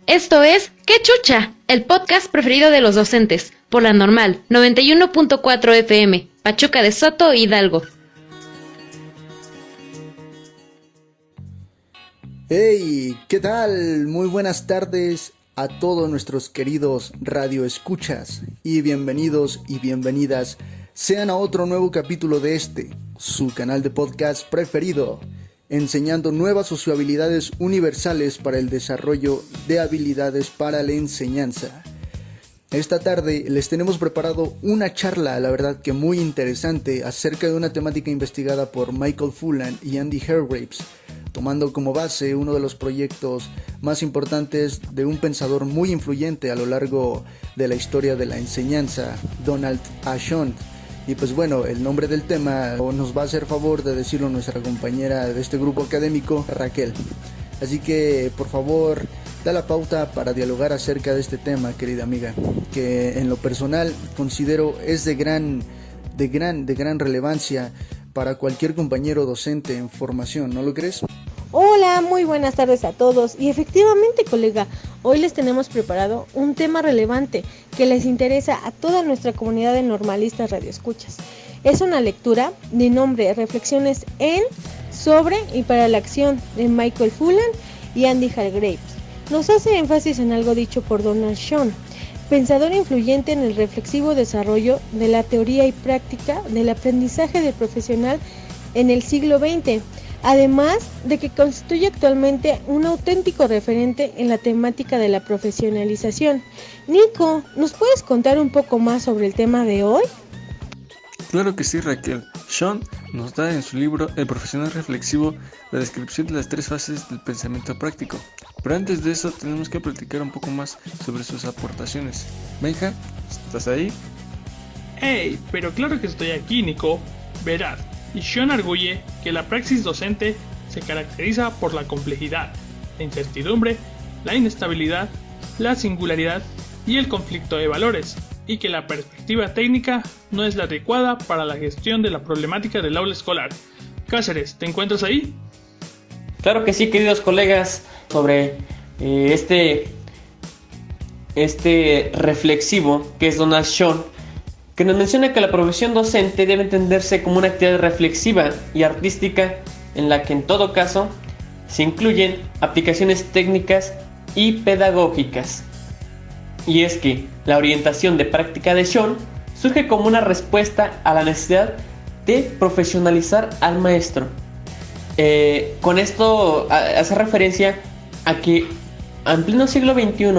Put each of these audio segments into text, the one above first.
Esto es ¡Qué chucha!, el podcast preferido de los docentes, por la Normal 91.4 FM, Pachuca de Soto, Hidalgo. ¡Hey! ¿Qué tal? Muy buenas tardes a todos nuestros queridos radioescuchas y bienvenidos y bienvenidas sean a otro nuevo capítulo de su canal de podcast preferido, enseñando nuevas sociohabilidades universales para el desarrollo de habilidades para la enseñanza. Esta tarde les tenemos preparado una charla, la verdad que muy interesante, acerca de una temática investigada por Michael Fullan y Andy Hargreaves, tomando como base uno de los proyectos más importantes de un pensador muy influyente a lo largo de la historia de la enseñanza, Donald A. Shont. Y pues bueno, el nombre del tema nos va a hacer favor de decirlo nuestra compañera de este grupo académico, Raquel. Así que por favor, da la pauta para dialogar acerca de este tema, querida amiga, que en lo personal considero es de gran relevancia para cualquier compañero docente en formación, ¿no lo crees? Hola, muy buenas tardes a todos. Y efectivamente, colega, hoy les tenemos preparado un tema relevante que les interesa a toda nuestra comunidad de normalistas radioescuchas. Es una lectura de nombre Reflexiones en, sobre y para la acción de Michael Fullan y Andy Hargreaves. Nos hace énfasis en algo dicho por Donald Shont, pensador influyente en el reflexivo desarrollo de la teoría y práctica del aprendizaje del profesional en el siglo XX, además de que constituye actualmente un auténtico referente en la temática de la profesionalización. Nico, ¿nos puedes contar un poco más sobre el tema de hoy? Claro que sí, Raquel. Shont nos da en su libro El profesional reflexivo la descripción de las 3 fases del pensamiento práctico. Pero antes de eso tenemos que platicar un poco más sobre sus aportaciones. Benja, ¿estás ahí? ¡Hey! Pero claro que estoy aquí, Nico. Verás, y Shont arguye que la praxis docente se caracteriza por la complejidad, la incertidumbre, la inestabilidad, la singularidad y el conflicto de valores, y que la perspectiva técnica no es la adecuada para la gestión de la problemática del aula escolar. Cáceres, ¿te encuentras ahí? Claro que sí, queridos colegas, sobre este reflexivo que es Donald Shont, que nos menciona que la profesión docente debe entenderse como una actividad reflexiva y artística en la que en todo caso se incluyen aplicaciones técnicas y pedagógicas. Y es que la orientación de práctica de Shont surge como una respuesta a la necesidad de profesionalizar al maestro. Con esto hace referencia a que en pleno siglo XXI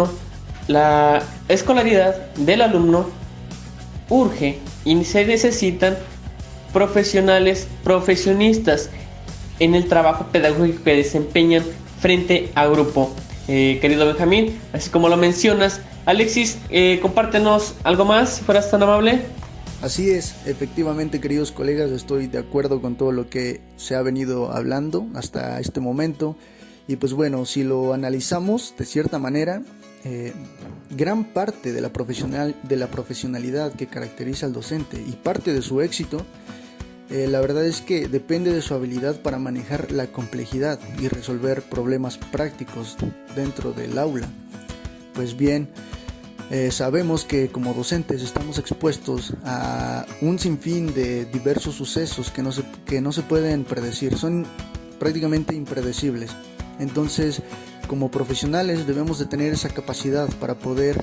la escolaridad del alumno urge y se necesitan profesionistas en el trabajo pedagógico que desempeñan frente a grupo. Querido Benjamín, así como lo mencionas, Alexis, compártenos algo más, si fueras tan amable. Así es, efectivamente, queridos colegas, estoy de acuerdo con todo lo que se ha venido hablando hasta este momento. Y pues bueno, si lo analizamos de cierta manera, gran parte de la profesionalidad que caracteriza al docente y parte de su éxito, la verdad es que depende de su habilidad para manejar la complejidad y resolver problemas prácticos dentro del aula. Pues bien, sabemos que como docentes estamos expuestos a un sinfín de diversos sucesos que no se pueden predecir, son prácticamente impredecibles. Entonces, como profesionales debemos de tener esa capacidad para poder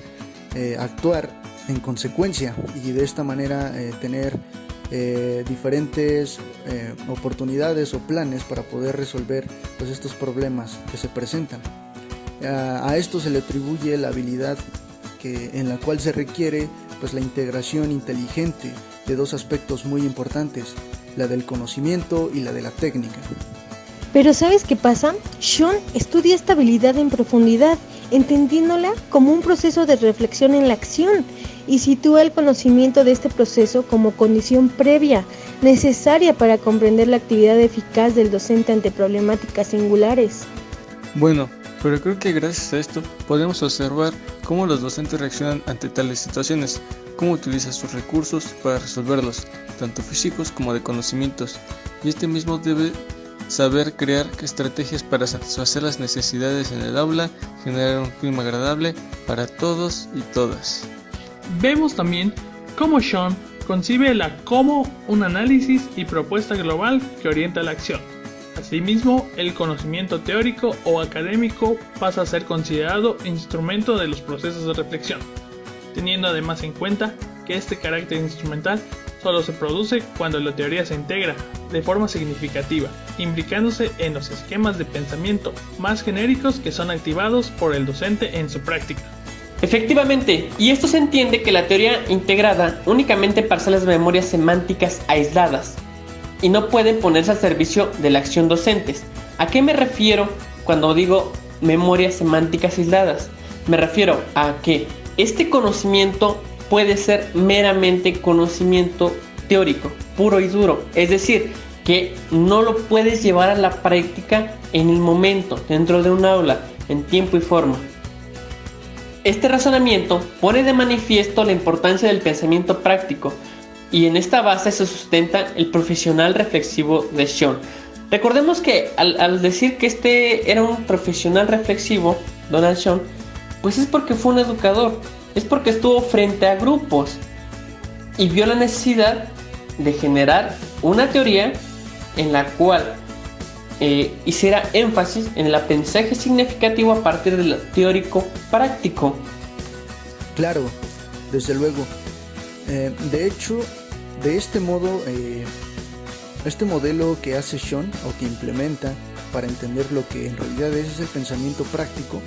actuar en consecuencia y de esta manera tener diferentes oportunidades o planes para poder resolver pues, estos problemas que se presentan. A esto se le atribuye la habilidad en la cual se requiere pues, la integración inteligente de 2 aspectos muy importantes, la del conocimiento y la de la técnica. Pero ¿sabes qué pasa? Shont estudia esta habilidad en profundidad, entendiéndola como un proceso de reflexión en la acción, y sitúa el conocimiento de este proceso como condición previa, necesaria para comprender la actividad eficaz del docente ante problemáticas singulares. Bueno, pero creo que gracias a esto podemos observar cómo los docentes reaccionan ante tales situaciones, cómo utilizan sus recursos para resolverlos, tanto físicos como de conocimientos, y este mismo debe saber crear estrategias para satisfacer las necesidades en el aula, generar un clima agradable para todos y todas. Vemos también cómo Sean concibe como un análisis y propuesta global que orienta la acción. Asimismo, el conocimiento teórico o académico pasa a ser considerado instrumento de los procesos de reflexión, teniendo además en cuenta que este carácter instrumental solo se produce cuando la teoría se integra de forma significativa, implicándose en los esquemas de pensamiento más genéricos que son activados por el docente en su práctica. Efectivamente, y esto se entiende que la teoría integrada únicamente parcela las memorias semánticas aisladas y no pueden ponerse al servicio de la acción docentes. ¿A qué me refiero cuando digo memorias semánticas aisladas? Me refiero a que este conocimiento puede ser meramente conocimiento teórico, puro y duro, es decir, que no lo puedes llevar a la práctica en el momento, dentro de un aula, en tiempo y forma. Este razonamiento pone de manifiesto la importancia del pensamiento práctico, y en esta base se sustenta el profesional reflexivo de Sean. Recordemos que al decir que este era un profesional reflexivo, Donald Sean, pues es porque fue un educador, es porque estuvo frente a grupos y vio la necesidad de generar una teoría en la cual hiciera énfasis en el aprendizaje significativo a partir del teórico práctico. Claro, desde luego. De hecho, de este modo, este modelo que hace Sean o que implementa para entender lo que en realidad es el pensamiento práctico,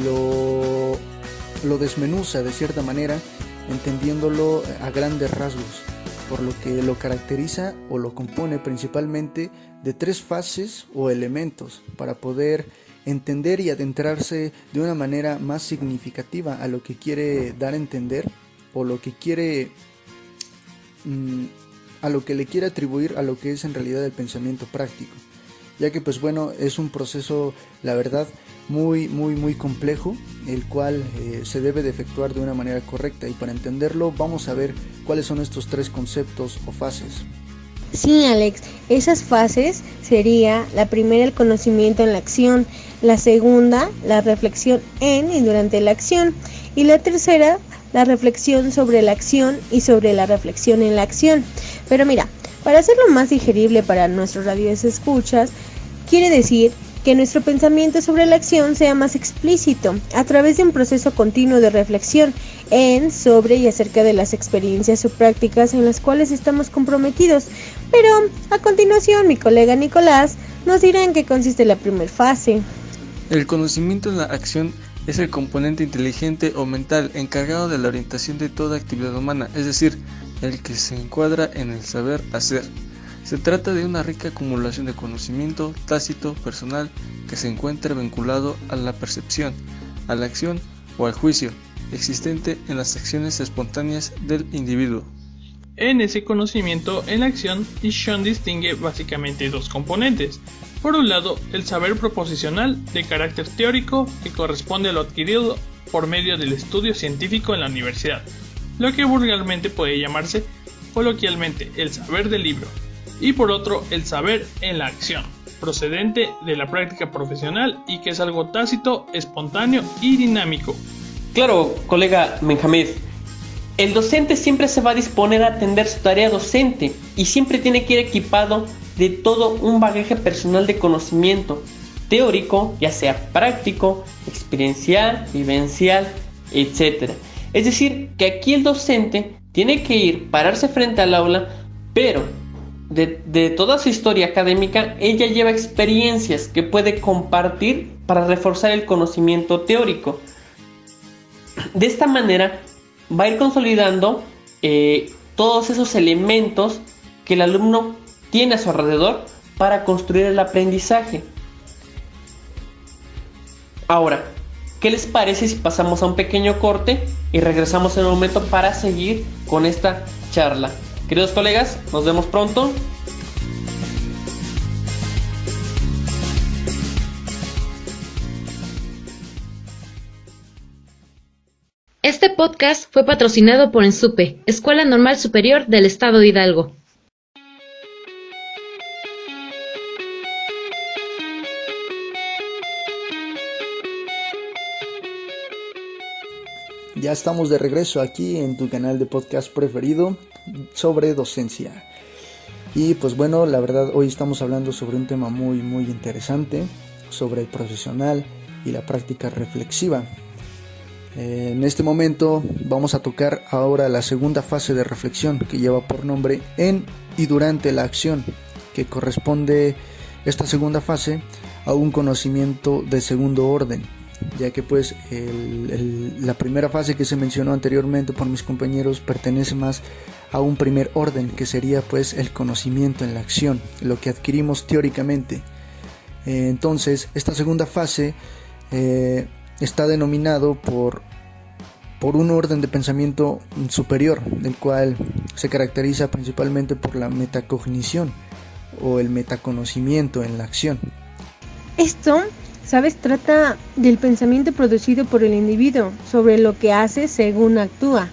lo desmenuza de cierta manera, entendiéndolo a grandes rasgos, por lo que lo caracteriza o lo compone principalmente de 3 fases o elementos para poder entender y adentrarse de una manera más significativa a lo que quiere dar a entender o lo que quiere a lo que le quiere atribuir a lo que es en realidad el pensamiento práctico, ya que pues bueno, es un proceso, la verdad, muy complejo, el cual se debe de efectuar de una manera correcta, y para entenderlo vamos a ver cuáles son estos 3 conceptos o fases. Sí, Alex, esas fases sería la primera, el conocimiento en la acción, la segunda, la reflexión en y durante la acción, y la tercera, la reflexión sobre la acción y sobre la reflexión en la acción. Pero mira, para hacerlo más digerible para nuestros radioescuchas, quiere decir que nuestro pensamiento sobre la acción sea más explícito a través de un proceso continuo de reflexión en, sobre y acerca de las experiencias o prácticas en las cuales estamos comprometidos. Pero a continuación mi colega Nicolás nos dirá en qué consiste la primera fase. El conocimiento en la acción es el componente inteligente o mental encargado de la orientación de toda actividad humana, es decir, el que se encuadra en el saber hacer. Se trata de una rica acumulación de conocimiento tácito, personal, que se encuentra vinculado a la percepción, a la acción o al juicio, existente en las acciones espontáneas del individuo. En ese conocimiento en la acción, Sean distingue básicamente 2 componentes. Por un lado, el saber proposicional de carácter teórico, que corresponde a lo adquirido por medio del estudio científico en la universidad, lo que vulgarmente puede llamarse coloquialmente el saber del libro. Y por otro, el saber en la acción, procedente de la práctica profesional y que es algo tácito, espontáneo y dinámico. Claro, colega Benjamín, el docente siempre se va a disponer a atender su tarea docente y siempre tiene que ir equipado de todo un bagaje personal de conocimiento teórico, ya sea práctico, experiencial, vivencial, etc. Es decir, que aquí el docente tiene que pararse frente al aula, pero de toda su historia académica, ella lleva experiencias que puede compartir para reforzar el conocimiento teórico. De esta manera va a ir consolidando todos esos elementos que el alumno tiene a su alrededor para construir el aprendizaje. Ahora, ¿qué les parece si pasamos a un pequeño corte y regresamos en un momento para seguir con esta charla? Queridos colegas, nos vemos pronto. Este podcast fue patrocinado por ENSUPE, Escuela Normal Superior del Estado de Hidalgo. Ya estamos de regreso aquí en tu canal de podcast preferido sobre docencia. Y pues bueno, la verdad hoy estamos hablando sobre un tema muy interesante, sobre el profesional y la práctica reflexiva. En este momento vamos a tocar ahora la segunda fase de reflexión, que lleva por nombre en y durante la acción, que corresponde esta segunda fase a un conocimiento de segundo orden, ya que pues la primera fase que se mencionó anteriormente por mis compañeros pertenece más a un primer orden, que sería pues el conocimiento en la acción, lo que adquirimos teóricamente. Entonces esta segunda fase está denominado por un orden de pensamiento superior, el cual se caracteriza principalmente por la metacognición o el metaconocimiento en la acción. Esto, ¿sabes? Trata del pensamiento producido por el individuo sobre lo que hace según actúa.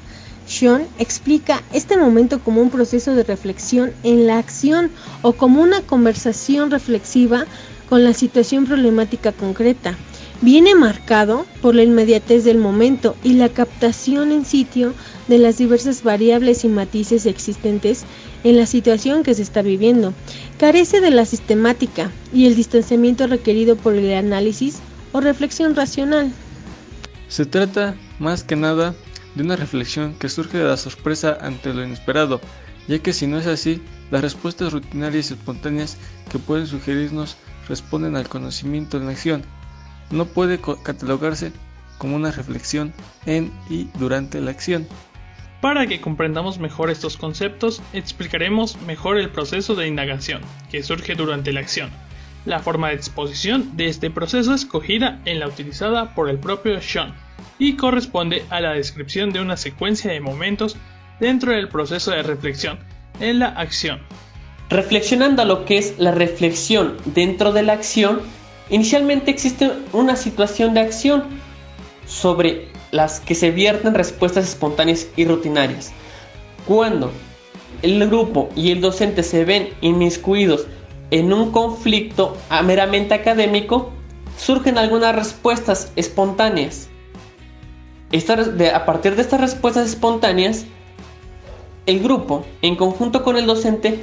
Sean explica este momento como un proceso de reflexión en la acción o como una conversación reflexiva con la situación problemática concreta. Viene marcado por la inmediatez del momento y la captación en sitio de las diversas variables y matices existentes en la situación que se está viviendo. Carece de la sistemática y el distanciamiento requerido por el análisis o reflexión racional. Se trata, más que nada, de una reflexión que surge de la sorpresa ante lo inesperado, ya que si no es así, las respuestas rutinarias y espontáneas que pueden sugerirnos responden al conocimiento en la acción. No puede catalogarse como una reflexión en y durante la acción. Para que comprendamos mejor estos conceptos, explicaremos mejor el proceso de indagación, que surge durante la acción, la forma de exposición de este proceso escogida en la utilizada por el propio Sean, y corresponde a la descripción de una secuencia de momentos dentro del proceso de reflexión en la acción. Reflexionando a lo que es la reflexión dentro de la acción, inicialmente existe una situación de acción sobre las que se vierten respuestas espontáneas y rutinarias. Cuando el grupo y el docente se ven inmiscuidos en un conflicto meramente académico, surgen algunas respuestas espontáneas. A partir de estas respuestas espontáneas, el grupo, en conjunto con el docente,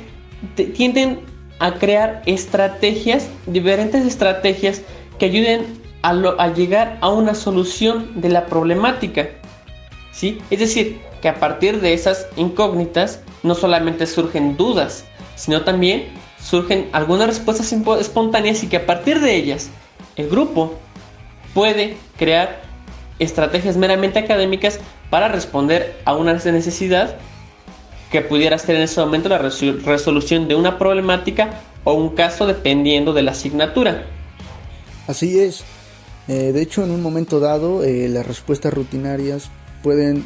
tienden a crear diferentes estrategias que ayuden a llegar a una solución de la problemática, ¿sí? Es decir, que a partir de esas incógnitas no solamente surgen dudas, sino también surgen algunas respuestas espontáneas, y que a partir de ellas el grupo puede crear estrategias meramente académicas para responder a una necesidad que pudiera ser en ese momento la resolución de una problemática o un caso, dependiendo de la asignatura. Así es. De hecho, en un momento dado, las respuestas rutinarias pueden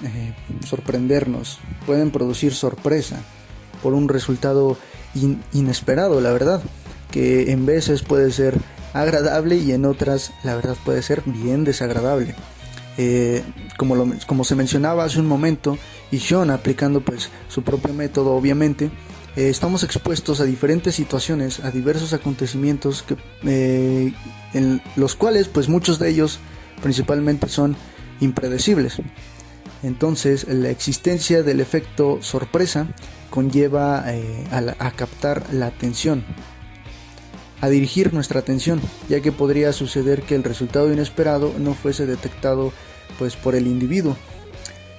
sorprendernos, pueden producir sorpresa por un resultado inesperado, la verdad, que en veces puede ser agradable y en otras, la verdad, puede ser bien desagradable. Como se mencionaba hace un momento, y Sean aplicando pues su propio método, obviamente, estamos expuestos a diferentes situaciones, a diversos acontecimientos en los cuales pues muchos de ellos principalmente son impredecibles. Entonces la existencia del efecto sorpresa conlleva a captar la atención, a dirigir nuestra atención, ya que podría suceder que el resultado inesperado no fuese detectado pues por el individuo.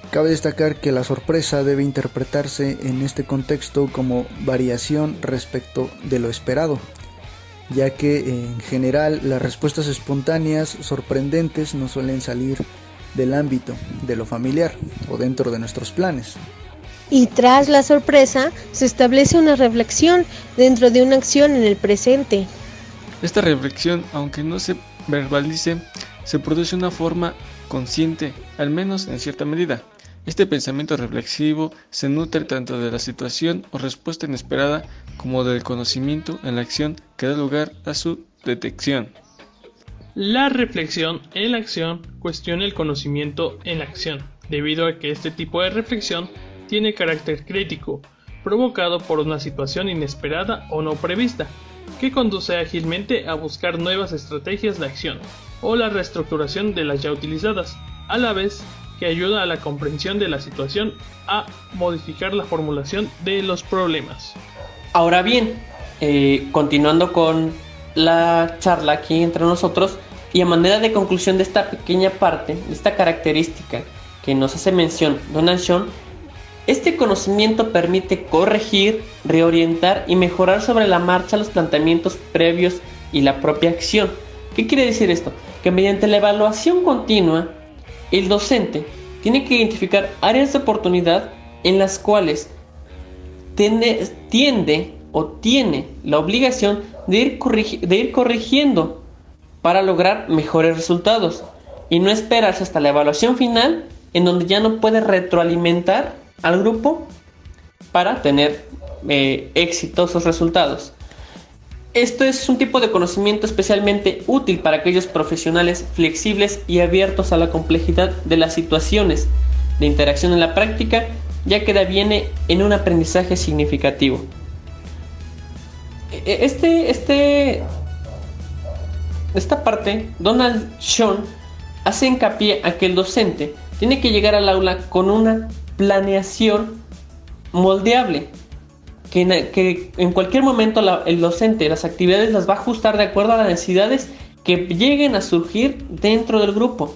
Cabe destacar que la sorpresa debe interpretarse en este contexto como variación respecto de lo esperado, ya que en general las respuestas espontáneas sorprendentes no suelen salir del ámbito de lo familiar o dentro de nuestros planes. Y tras la sorpresa se establece una reflexión dentro de una acción en el presente. Esta reflexión, aunque no se verbalice, se produce de una forma consciente, al menos en cierta medida. Este pensamiento reflexivo se nutre tanto de la situación o respuesta inesperada como del conocimiento en la acción que da lugar a su detección. La reflexión en la acción cuestiona el conocimiento en la acción, debido a que este tipo de reflexión tiene carácter crítico, provocado por una situación inesperada o no prevista, que conduce ágilmente a buscar nuevas estrategias de acción o la reestructuración de las ya utilizadas, a la vez que ayuda a la comprensión de la situación, a modificar la formulación de los problemas. Ahora bien, continuando con la charla aquí entre nosotros, y a manera de conclusión de esta pequeña parte, de esta característica que nos hace mención Donald Schoen, este conocimiento permite corregir, reorientar y mejorar sobre la marcha los planteamientos previos y la propia acción. ¿Qué quiere decir esto? Que mediante la evaluación continua, el docente tiene que identificar áreas de oportunidad en las cuales tiene la obligación de ir corrigiendo para lograr mejores resultados y no esperarse hasta la evaluación final, en donde ya no puede retroalimentar al grupo para tener exitosos resultados. Esto es un tipo de conocimiento especialmente útil para aquellos profesionales flexibles y abiertos a la complejidad de las situaciones de interacción en la práctica, ya que deviene en un aprendizaje significativo. Esta parte, Donald Schoen hace hincapié a que el docente tiene que llegar al aula con una planeación moldeable, que en cualquier momento el docente las actividades las va a ajustar de acuerdo a las necesidades que lleguen a surgir dentro del grupo.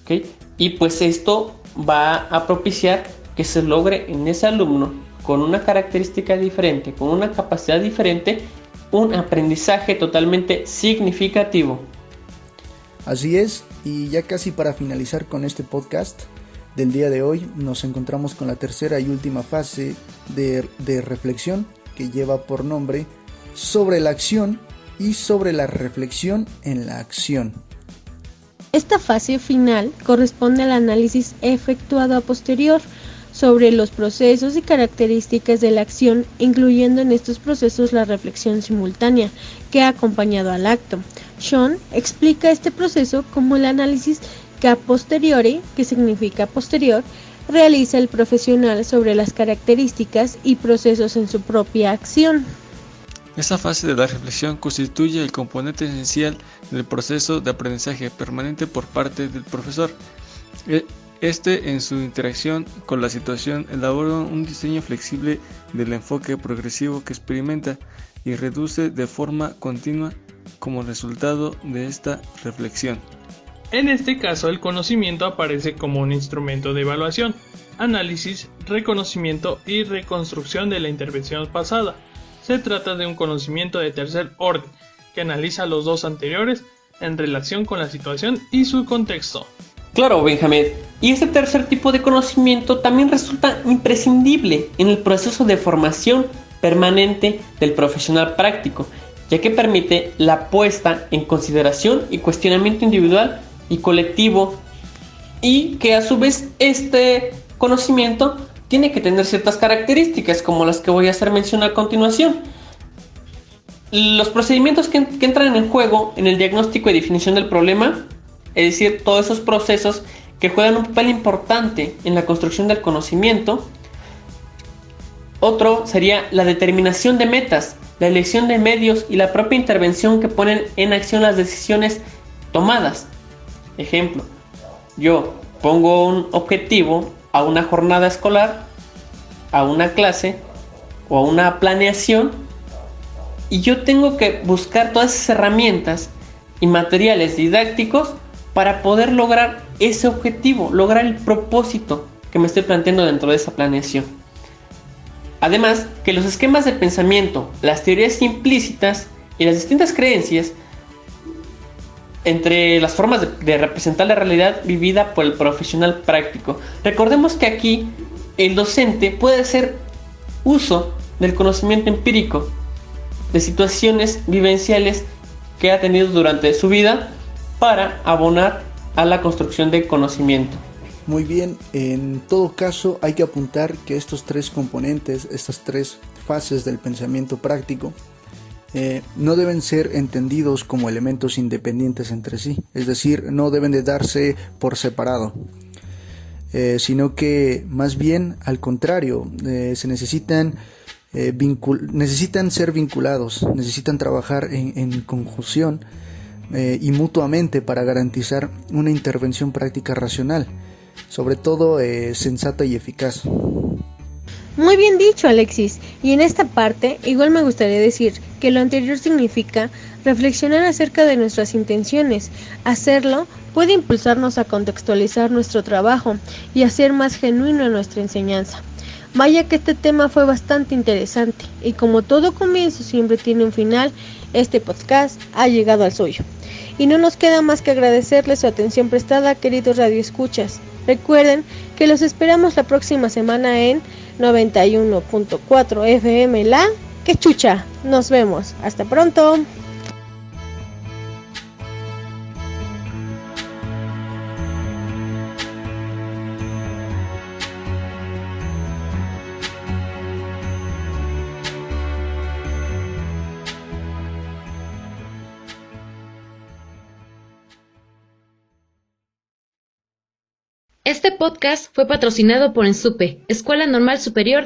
¿Okay? Y pues esto va a propiciar que se logre en ese alumno con una característica diferente, con una capacidad diferente, un aprendizaje totalmente significativo. Así es, y ya casi para finalizar con este podcast del día de hoy, nos encontramos con la tercera y última fase de reflexión, que lleva por nombre sobre la acción y sobre la reflexión en la acción. Esta fase final corresponde al análisis efectuado a posterior sobre los procesos y características de la acción, incluyendo en estos procesos la reflexión simultánea que ha acompañado al acto. Schoen explica este proceso como el análisis que a posteriori, que significa posterior, realiza el profesional sobre las características y procesos en su propia acción. Esta fase de la reflexión constituye el componente esencial del proceso de aprendizaje permanente por parte del profesor. En su interacción con la situación, elabora un diseño flexible del enfoque progresivo que experimenta y reduce de forma continua como resultado de esta reflexión. En este caso, el conocimiento aparece como un instrumento de evaluación, análisis, reconocimiento y reconstrucción de la intervención pasada. Se trata de un conocimiento de tercer orden, que analiza los dos anteriores en relación con la situación y su contexto. Claro, Benjamín, y este tercer tipo de conocimiento también resulta imprescindible en el proceso de formación permanente del profesional práctico, ya que permite la puesta en consideración y cuestionamiento individual y colectivo, y que a su vez este conocimiento tiene que tener ciertas características como las que voy a hacer mención a continuación. Los procedimientos que entran en juego en el diagnóstico y definición del problema, es decir, todos esos procesos que juegan un papel importante en la construcción del conocimiento. Otro sería la determinación de metas, la elección de medios y la propia intervención que ponen en acción las decisiones tomadas. Ejemplo, yo pongo un objetivo a una jornada escolar, a una clase o a una planeación, y yo tengo que buscar todas esas herramientas y materiales didácticos para poder lograr ese objetivo, lograr el propósito que me estoy planteando dentro de esa planeación. Además, que los esquemas de pensamiento, las teorías implícitas y las distintas creencias entre las formas de representar la realidad vivida por el profesional práctico. Recordemos que aquí el docente puede hacer uso del conocimiento empírico, de situaciones vivenciales que ha tenido durante su vida para abonar a la construcción de conocimiento. Muy bien, en todo caso hay que apuntar que estos tres componentes, estas tres fases del pensamiento práctico, no deben ser entendidos como elementos independientes entre sí, es decir, no deben de darse por separado, sino que más bien al contrario, se necesitan ser vinculados, necesitan trabajar en conjunción y mutuamente para garantizar una intervención práctica racional. sobre todo sensata y eficaz. Muy bien dicho, Alexis. Y en esta parte, igual me gustaría decir que lo anterior significa reflexionar acerca de nuestras intenciones. Hacerlo puede impulsarnos a contextualizar nuestro trabajo y hacer más genuino nuestra enseñanza. Vaya que este tema fue bastante interesante y como todo comienzo siempre tiene un final, este podcast ha llegado al suyo. Y no nos queda más que agradecerles su atención prestada, queridos radioescuchas. Recuerden que los esperamos la próxima semana en 91.4 FM La Quechucha. Nos vemos. Hasta pronto. Este podcast fue patrocinado por ENSUPE, Escuela Normal Superior